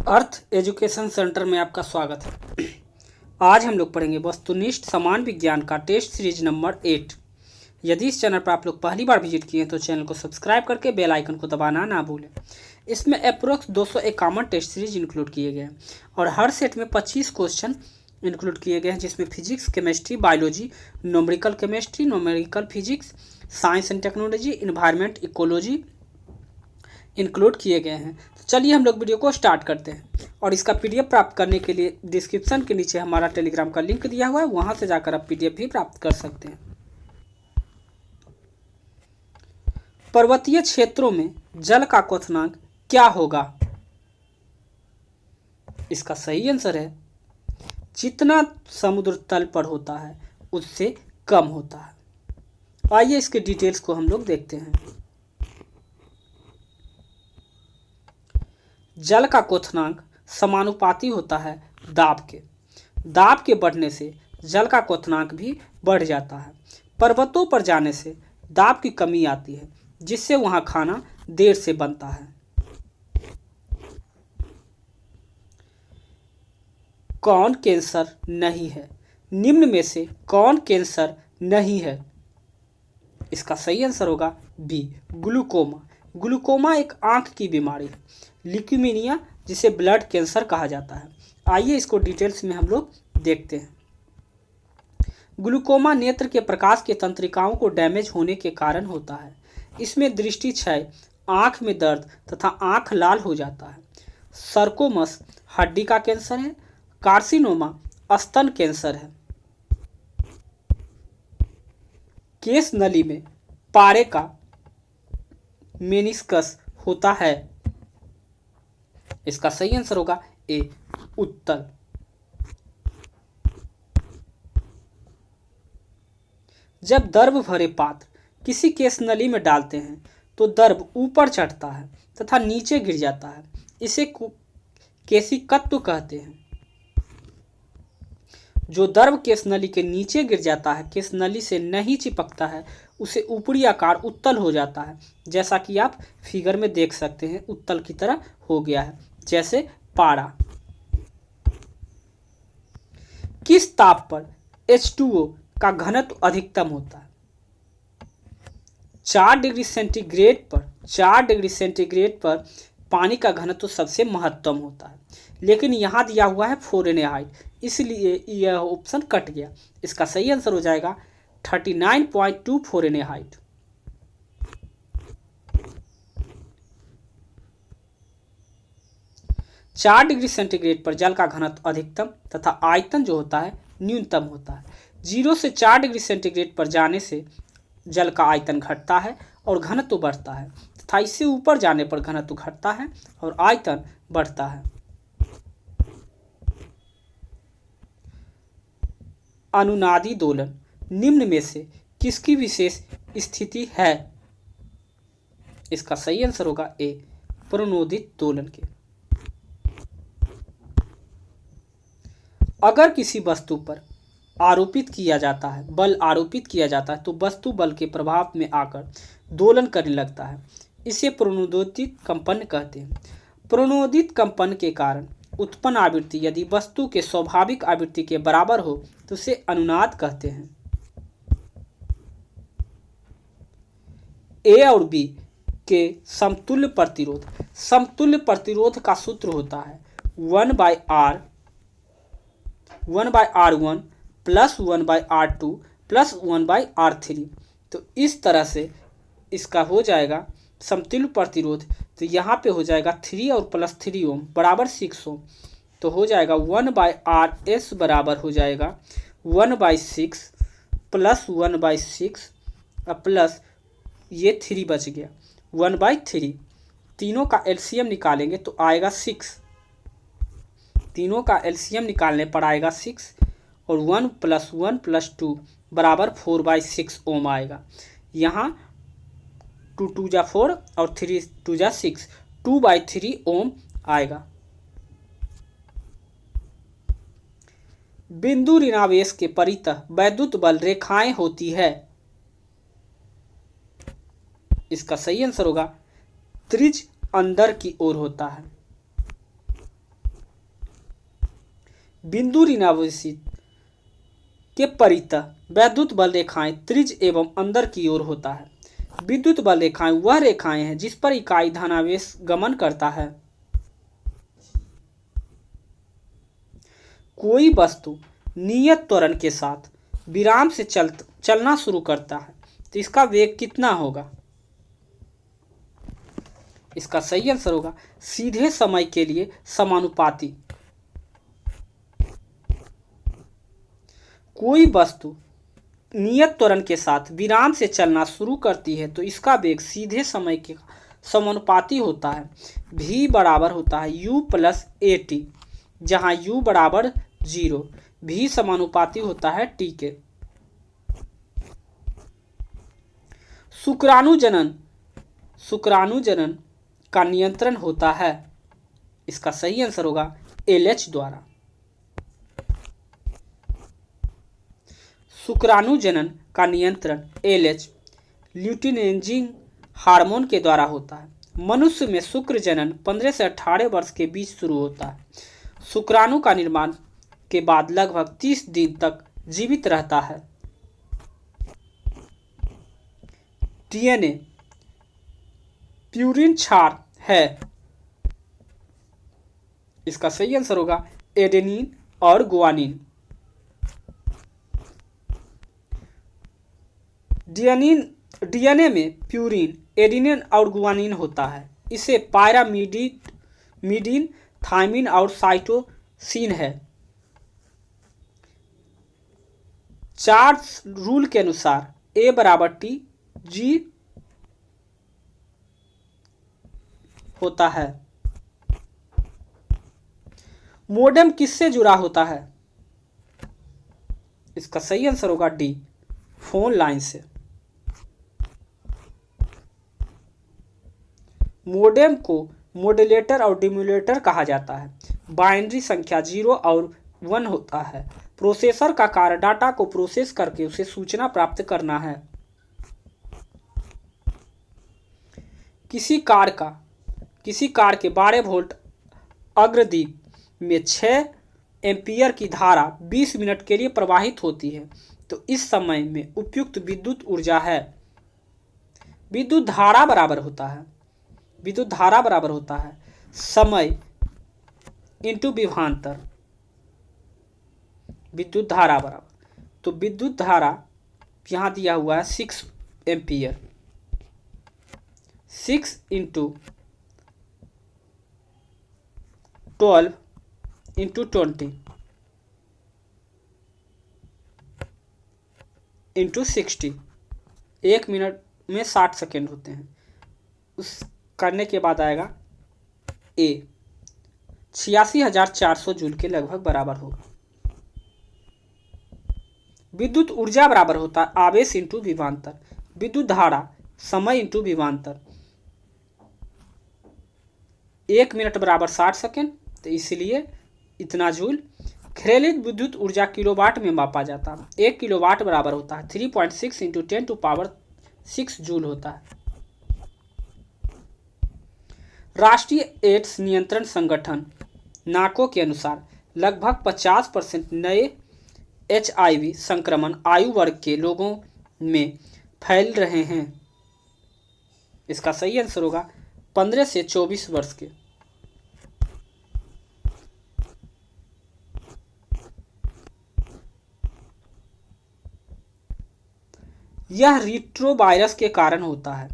अर्थ education centre में आपका स्वागत है। आज हम लोग पढ़ेंगे वस्तुनिष्ठ समान विज्ञान का टेस्ट सीरीज नंबर 8। यदि इस चैनल पर आप लोग पहली बार विजिट किए हैं तो चैनल को सब्सक्राइब करके बेल आइकन को दबाना ना भूलें। इसमें अप्रोक्स 251 टेस्ट सीरीज इंक्लूड किए गए हैं और हर सेट में 25 क्वेश्चन इंक्लूड किए गए हैं, जिसमें physics, chemistry, biology, numerical chemistry, numerical physics, science and technology, environment, ecology include किए गए हैं। तो चलिए हम लोग वीडियो को स्टार्ट करते हैं और इसका पीडीएफ प्राप्त करने के लिए डिस्क्रिप्शन के नीचे हमारा टेलीग्राम का लिंक दिया हुआ है, वहां से जाकर आप पीडीएफ भी प्राप्त कर सकते हैं। पर्वतीय क्षेत्रों में जल का क्वथनांक क्या होगा? इसका सही आंसर है जितना समुद्र तल पर होता है उससे कम होता है। आइए इसके डिटेल्स को हम लोग देखते हैं। जल का क्वथनांक समानुपाती होता है दाब के। दाब के बढ़ने से जल का क्वथनांक भी बढ़ जाता है। पर्वतों पर जाने से दाब की कमी आती है, जिससे वहां खाना देर से बनता है। कौन कैंसर नहीं है? निम्न में से कौन कैंसर नहीं है? इसका सही आंसर होगा बी, ग्लूकोमा। ग्लूकोमा एक आंख की बीमारी है। ल्यूकीमिया, जिसे ब्लड कैंसर कहा जाता है। आइए इसको डिटेल्स में हम लोग देखते हैं। ग्लूकोमा नेत्र के प्रकाश के तंत्रिकाओं को डैमेज होने के कारण होता है। इसमें दृष्टि क्षय, आंख में दर्द तथा आंख लाल हो जाता है। सर्कोमस हड्डी का कैंसर है। कार्सिनोमा स्तन कैंसर है। केस नली में पारे का मेनिस्कस होता है। इसका सही आंसर होगा ए, उत्तल। जब दर्भ भरे पात्र किसी केस नली में डालते हैं तो दर्भ ऊपर चढ़ता है तथा नीचे गिर जाता है। इसे केशिकत्व कहते हैं। जो दर्भ केस नली के नीचे गिर जाता है, केस नली से नहीं चिपकता है, उसे ऊपरी आकार उत्तल हो जाता है। जैसा कि आप फिगर में देख सकते हैं, उत्तल की तरह हो गया है, जैसे पारा। किस ताप पर H2O का घनत्व अधिकतम होता है? 4 डिग्री सेंटीग्रेड पर 4 डिग्री सेंटीग्रेड पर पानी का घनत्व सबसे महत्तम होता है, लेकिन यहाँ दिया हुआ है फ़ारेनहाइट, इसलिए यह ऑप्शन कट गया। इसका सही आंसर हो जाएगा 39.2 फ़ारेनहाइट। चार डिग्री सेंटीग्रेड पर जल का घनत्व अधिकतम तथा आयतन जो होता है न्यूनतम होता है। 0 से 4 डिग्री सेंटीग्रेड पर जाने से जल का आयतन घटता है और घनत्व बढ़ता है तथा इससे ऊपर जाने पर घनत्व घटता है और आयतन बढ़ता है। अनुनादी दोलन निम्न में से किसकी विशेष स्थिति है? इसका सही आंसर होगा ए, प्रणोदित दोलन के। अगर किसी वस्तु पर आरोपित किया जाता है, बल आरोपित किया जाता है, तो वस्तु बल के प्रभाव में आकर दोलन करने लगता है। इसे प्रणोदित कंपन कहते हैं। प्रणोदित कंपन के कारण उत्पन्न आवृत्ति यदि वस्तु के स्वाभाविक आवृत्ति के बराबर हो तो उसे अनुनाद कहते हैं। ए और बी के समतुल्य प्रतिरोध। समतुल्य प्रतिरोध का सूत्र होता है 1/R1 plus 1/R2 plus 1/R3। तो इस तरह से इसका हो जाएगा समतुल्य प्रतिरोध। तो यहाँ पे हो जाएगा 3 और प्लस 3 ओम बराबर 6 ओम। तो हो जाएगा 1/RS बराबर हो जाएगा 1/6 प्लस 1/6 प्लस ये 3 बच गया 1/3। तीनों का एलसीएम निकालेंगे तो आएगा 6। तीनों का एलसीएम निकालने पर आएगा 6 और 1 + 1 + 2 बराबर 4/6 ओम आएगा। यहाँ 2 × 2 = 4 और 3 × 2 = 6, 2/3 ओम आएगा। बिंदु ऋणावेश के परितः वैद्युत बल रेखाएं होती है। इसका सही आंसर होगा त्रिज्य अंदर की ओर होता है। बिंदु ऋणावेशित के परितः वैद्युत बल रेखाएं त्रिज्य एवं अंदर की ओर होता है। विद्युत बल रेखाएं वह रेखाएं हैं जिस पर इकाई धनावेश गमन करता है। कोई वस्तु नियत त्वरण के साथ विराम से चलना शुरू करता है तो इसका वेग कितना होगा? इसका सही आंसर होगा सीधे समय के लिए समानुपाती। कोई वस्तु नियत त्वरण के साथ विराम से चलना शुरू करती है तो इसका वेग सीधे समय के समानुपाती होता है। v बराबर होता है u प्लस ए टी, जहाँ u बराबर 0, v समानुपाती होता है t के। शुक्राणु जनन का नियंत्रण होता है। इसका सही आंसर होगा LH द्वारा। शुक्राणु जनन का नियंत्रण LH ल्यूटिनेंजिंग हार्मोन के द्वारा होता है। मनुष्य में शुक्र जनन 15 से 18 वर्ष के बीच शुरू होता है। शुक्राणु का निर्माण के बाद लगभग 30 दिन तक जीवित रहता है। DNA प्यूरिन क्षार है। इसका सही आंसर होगा एडेनिन और गुआनिन। डीएनए में प्यूरिन, एडेनिन और गुआनिन होता है। इसे पायरामिडीन, थायमिन और साइटोसिन है। चार्ल्स रूल के अनुसार A बराबर T G होता है। मोडेम किससे जुड़ा होता है? इसका सही आंसर होगा D, फोन लाइन से। मोडेम को मॉड्यूलेटर और डिमोड्यूलेटर कहा जाता है। बाइनरी संख्या 0 और 1 होता है। प्रोसेसर का कार्य डाटा को प्रोसेस करके उसे सूचना प्राप्त करना है। किसी कार के 12 वोल्ट अग्रदीप में 6 एम्पीयर की धारा 20 मिनट के लिए प्रवाहित होती है तो इस समय में उपयुक्त विद्युत ऊर्जा है। विद्युत धारा बराबर होता है समय इंटू विभवांतर। विद्युत धारा बराबर, तो विद्युत धारा यहाँ दिया हुआ है 6 ampere. 6 into 12 into 20 into 60। 1 minute में 60 सेकेंड होते हैं। उस करने के बाद आएगा A 86,400 जूल के लगभग बराबर होगा। विद्युत ऊर्जा बराबर होता है आवेश इंटू विभवांतर। विद्युत धारा समय इंटू विभवांतर। 1 मिनट बराबर 60 सेकेंड, तो इसलिए इतना जूल। घरेलू विद्युत ऊर्जा किलोवाट में मापा जाता है। 1 किलोवाट बराबर होता है 3.6 इंटू 10⁻6 जूल होता है। राष्ट्रीय एड्स नियंत्रण संगठन नाको के अनुसार लगभग 50% नए HIV संक्रमण आयु वर्ग के लोगों में फैल रहे हैं। इसका सही आंसर होगा 15 से 24 वर्ष के। यह रिट्रोवायरस के कारण होता है।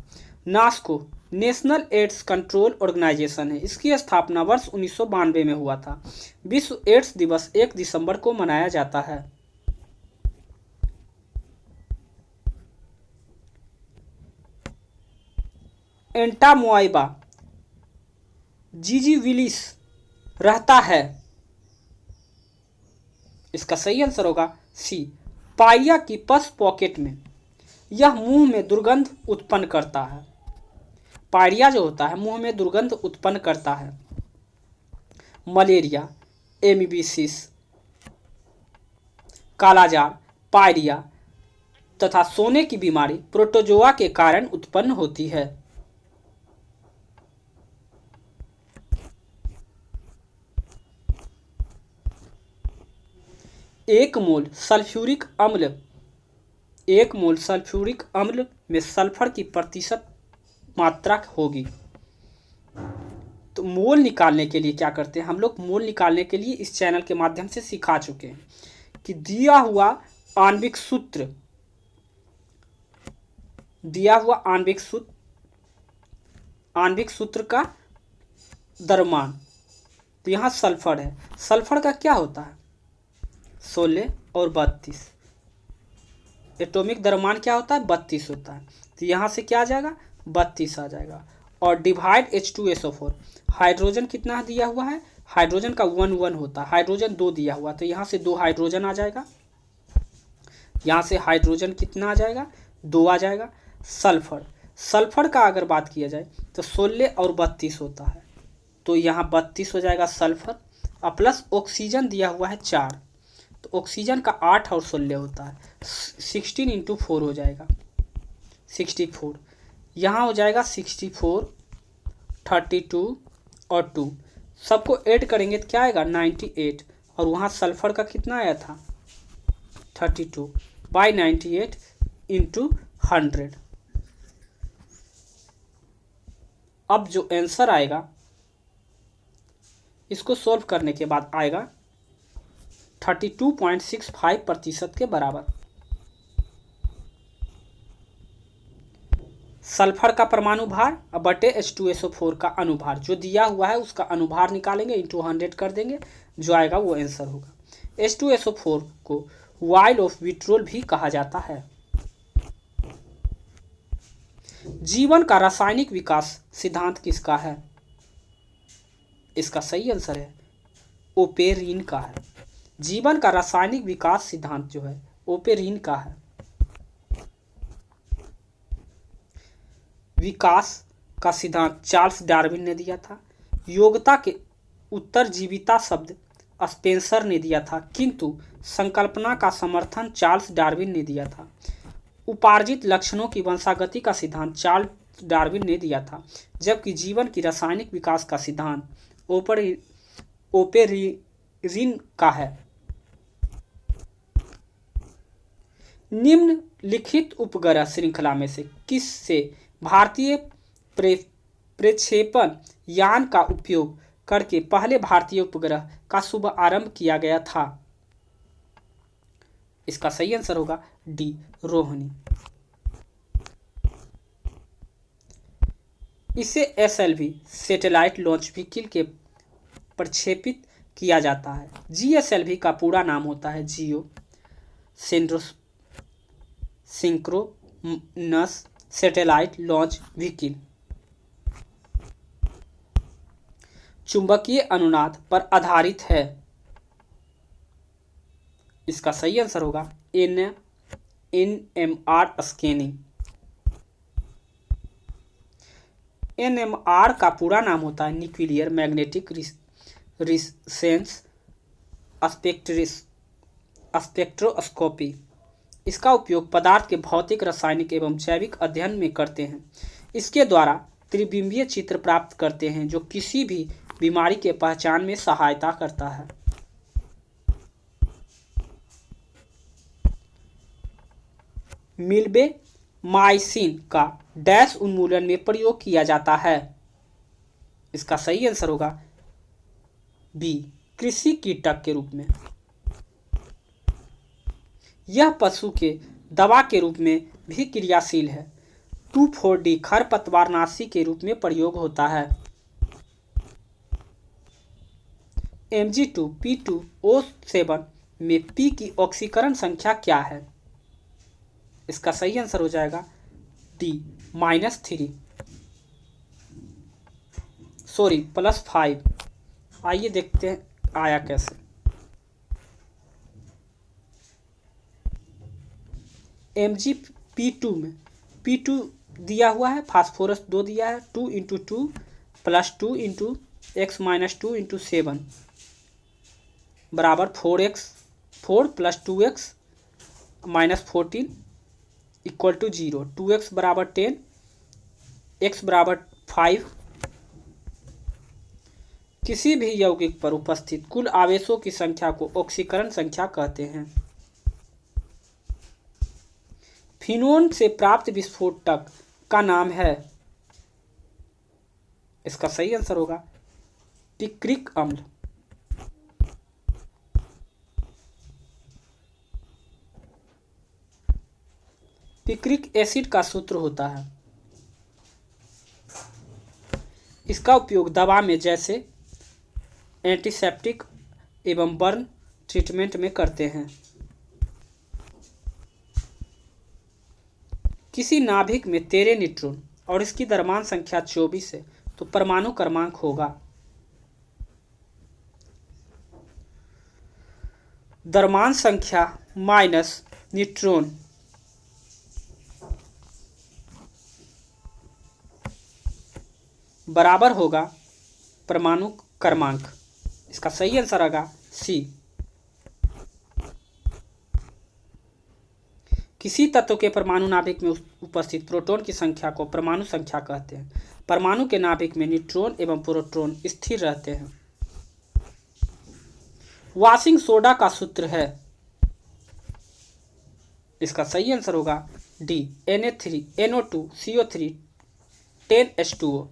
नास्को नेशनल एड्स कंट्रोल ऑर्गेनाइजेशन है। इसकी स्थापना वर्ष 1992 में हुआ था। विश्व एड्स दिवस 1 दिसंबर को मनाया जाता है। एंटामोइबा जिजीविलिस रहता है। इसका सही आंसर होगा सी, पाइया की पस पॉकेट में। यह मुंह में दुर्गंध उत्पन्न करता है। पायरिया जो होता है मुंह में दुर्गंध उत्पन्न करता है। मलेरिया, एमीबिसिस, कालाजार, पायरिया तथा सोने की बीमारी प्रोटोजोआ के कारण उत्पन्न होती है। 1 मोल सल्फ्यूरिक अम्ल में सल्फर की प्रतिशत मात्रा होगी। तो मोल निकालने के लिए क्या करते हैं हम लोग, मोल निकालने के लिए इस चैनल के माध्यम से सिखा चुके हैं कि दिया हुआ आणविक सूत्र का द्रव्यमान। तो यहाँ सल्फर है, सल्फर का क्या होता है 16 और 32, एटॉमिक द्रव्यमान क्या होता है 32 होता है। तो यहाँ से क्या आ जाएगा 32 आ जाएगा। और डिवाइड H2SO4, हाइड्रोजन कितना दिया हुआ है, हाइड्रोजन का 1 होता है, हाइड्रोजन 2 दिया हुआ, तो यहाँ से 2 हाइड्रोजन आ जाएगा, यहाँ से हाइड्रोजन कितना आ जाएगा 2 आ जाएगा। सल्फर का अगर बात किया जाए तो 16 और 32 होता है, तो यहाँ 32 हो जाएगा सल्फर, और प्लस ऑक्सीजन दिया हुआ है 4, तो ऑक्सीजन का 8 और 16 होता है, 16 × 4 हो जाएगा 64, यहाँ हो जाएगा 64, 32 और 2 सबको ऐड करेंगे तो क्या आएगा 98, और वहाँ सल्फर का कितना आया था 32 बाई 98 × 100। अब जो आंसर आएगा इसको सोल्व करने के बाद आएगा 32.65% के बराबर। सल्फर का परमाणु भार बटे H2SO4 का अनुभार जो दिया हुआ है उसका अनुभार निकालेंगे, इंटू 100 कर देंगे, जो आएगा वो आंसर होगा। H2SO4 को वाइल ऑफ विट्रोल भी कहा जाता है। जीवन का रासायनिक विकास सिद्धांत किसका है, इसका सही आंसर है ओपेरिन का है। जीवन का रासायनिक विकास सिद्धांत जो है ओपेरिन का है। विकास का सिद्धांत चार्ल्स डार्विन ने दिया था। योग्यता के उत्तरजीविता शब्द स्पेंसर ने दिया था, किंतु संकल्पना का समर्थन चार्ल्स डार्विन ने दिया था। उपार्जित लक्षणों की वंशागति का सिद्धांत चार्ल्स डार्विन ने दिया था, जबकि जीवन की रासायनिक विकास का सिद्धांत ओपेरिन का है। निम्नलिखित उपग्रह श्रृंखला में से किस से भारतीय प्रक्षेपण यान का उपयोग करके पहले भारतीय उपग्रह का शुभ आरंभ किया गया था, इसका सही आंसर होगा डी रोहिणी। इसे SLV सैटेलाइट लॉन्च व्हीकल के प्रक्षेपित किया जाता है। GSLV का पूरा नाम होता है जियो सिंक्रोनस सैटेलाइट लॉन्च व्हीकल। चुंबकीय अनुनाद पर आधारित है, इसका सही आंसर होगा NMR स्कैनिंग। NMR का पूरा नाम होता है न्यूक्लियर मैग्नेटिक रिसेंस स्पेक्ट्रोस्कोपी। इसका उपयोग पदार्थ के भौतिक, रासायनिक एवं जैविक अध्ययन में करते हैं। इसके द्वारा त्रिबिंबीय चित्र प्राप्त करते हैं जो किसी भी बीमारी के पहचान में सहायता करता है। मिल्बेमाइसिन का डैश उन्मूलन में प्रयोग किया जाता है, इसका सही आंसर होगा बी कृषि कीटक के रूप में। यह पशु के दवा के रूप में भी क्रियाशील है। 2,4-D खरपतवारनाशी के रूप में प्रयोग होता है। Mg2P2O7 में P की ऑक्सीकरण संख्या क्या है, इसका सही आंसर हो जाएगा डी +5। आइए देखते हैं आया कैसे। Mg2 में P2 दिया हुआ है, फास्फोरस 2 दिया है, 2 × 2 + 2 × x - 2 × 7 बराबर 4 + 2x - 14 = 0। 2x बराबर 10, x बराबर 5, किसी भी यौगिक पर उपस्थित कुल आवेशों की संख्या को ऑक्सीकरण संख्या कहते हैं। फिनोन से प्राप्त विस्फोटक का नाम है, इसका सही आंसर होगा पिक्रिक अम्ल। पिक्रिक एसिड का सूत्र होता है, इसका उपयोग दवा में जैसे एंटीसेप्टिक एवं बर्न ट्रीटमेंट में करते हैं। किसी नाभिक में 13 न्यूट्रॉन और इसकी द्रव्यमान संख्या 24 है तो परमाणु क्रमांक होगा, द्रव्यमान संख्या माइनस न्यूट्रॉन बराबर होगा परमाणु क्रमांक। इसका सही आंसर होगा सी। किसी तत्व के परमाणु नाभिक में उपस्थित प्रोटॉन की संख्या को परमाणु संख्या कहते हैं। परमाणु के नाभिक में न्यूट्रॉन एवं प्रोटॉन स्थिर रहते हैं। वॉशिंग सोडा का सूत्र है, इसका सही आंसर होगा D, NO2CO3 10H2O।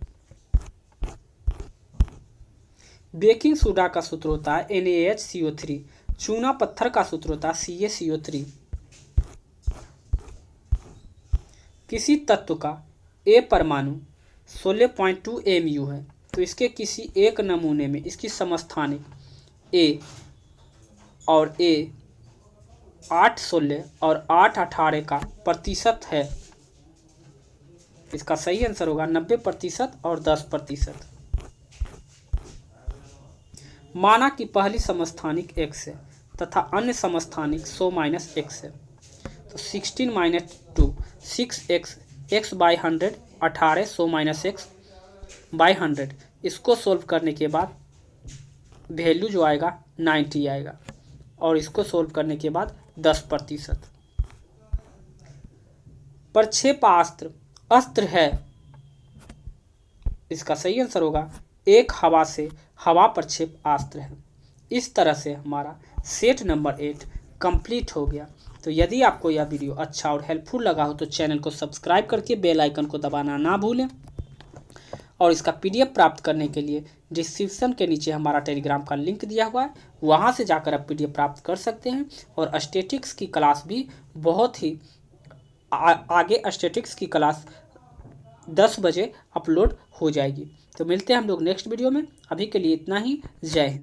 Baking soda का सूत्र होता है NaHCO3। चूना पत्थर का सूत्र होता है CaCO3। किसी तत्व का A परमाणु 16.2 mu है तो इसके किसी एक नमूने में इसकी समस्थानिक A और A 8-16 और 8-18 का प्रतिशत है। इसका सही आंसर होगा 90% और 10%। माना कि पहली समस्थानिक x है तथा अन्य समस्थानिक 100 - x है तो 16 - 2 6x x/100 18 100 - x by 100। इसको सोल्व करने के बाद वैल्यू जो आएगा 90 आएगा और इसको सोल्व करने के बाद 10%। प्रक्षेपास्त्र अस्त्र है, इसका सही आंसर होगा एक हवा से हवा प्रक्षेप अस्त्र है। इस तरह से हमारा सेट नंबर 8 कंप्लीट हो गया। तो यदि आपको यह वीडियो अच्छा और हेल्पफुल लगा हो तो चैनल को सब्सक्राइब करके बेल आइकन को दबाना ना भूलें और इसका PDF प्राप्त करने के लिए डिस्क्रिप्शन के नीचे हमारा टेलीग्राम का लिंक दिया हुआ है, वहाँ से जाकर आप PDF प्राप्त कर सकते हैं। और स्टैटिक्स की क्लास भी बहुत ही आगे स्टैटिक्स की क्लास 10 बजे अपलोड हो जाएगी। तो मिलते हैं हम लोग नेक्स्ट वीडियो में। अभी के लिए इतना ही। जय हिंद।